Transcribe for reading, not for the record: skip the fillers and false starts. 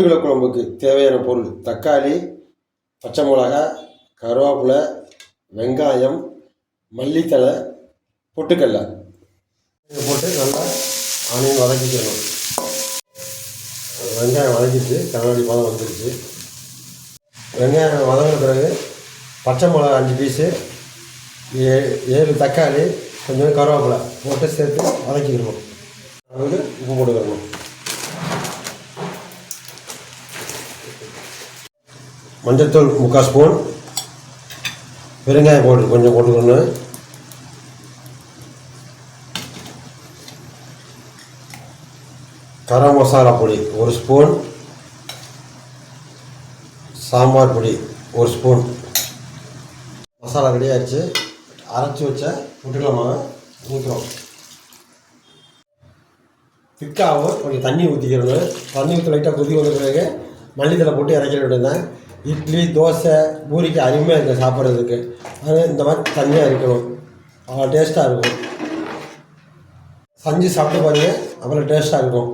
பொட்டுக்கடலை குழம்புக்கு தேவையான பொருள் தக்காளி, பச்சை மிளகாய், கருவேப்பிலை, வெங்காயம், மல்லித்தழை, பொட்டுக்கடலை இதை போட்டு நல்லா ஆனியன் வதக்கிக்கணும். வெங்காயம் வதக்கிட்டு கண்ணாடி பதம் வந்துடுச்சு. வெங்காயம் வதங்கின பிறகு பச்சை மிளகா 5 பீஸு, 7 தக்காளி, கொஞ்சம் கருவேப்பிலை போட்டு சேர்த்து வதக்கிக்கணும். அதுக்கு உப்பு போட்டுக்கணும். மஞ்சள்தூள் 3/4 ஸ்பூன், பெருங்காயம் பவுடர் கொஞ்சம் போட்டுக்கணும். கரம் மசாலா பொடி 1 ஸ்பூன், சாம்பார் பொடி 1 ஸ்பூன். மசாலா ரெடி ஆகிடுச்சு. அரைச்சி வச்ச பொட்டுக்கடலை மாவை ஊற்றுறோம். திக்காகவும் கொஞ்சம் தண்ணி ஊற்றிக்கிறணும். தண்ணி ஊற்றி லைட்டாக கொதி வந்த பிறகு மல்லித்தலை போட்டு இறக்கிற வேண்டியதுதான். இட்லி, தோசை, பூரிக்கு அருமையாக இருக்கும் சாப்பிட்றதுக்கு. அது இந்த மாதிரி தண்ணியாக இருக்கணும், அவ்வளோ டேஸ்ட்டாக இருக்கும். செஞ்சு சாப்பிட்டு பாருங்கள், அவ்வளோ டேஸ்ட்டாக இருக்கும்.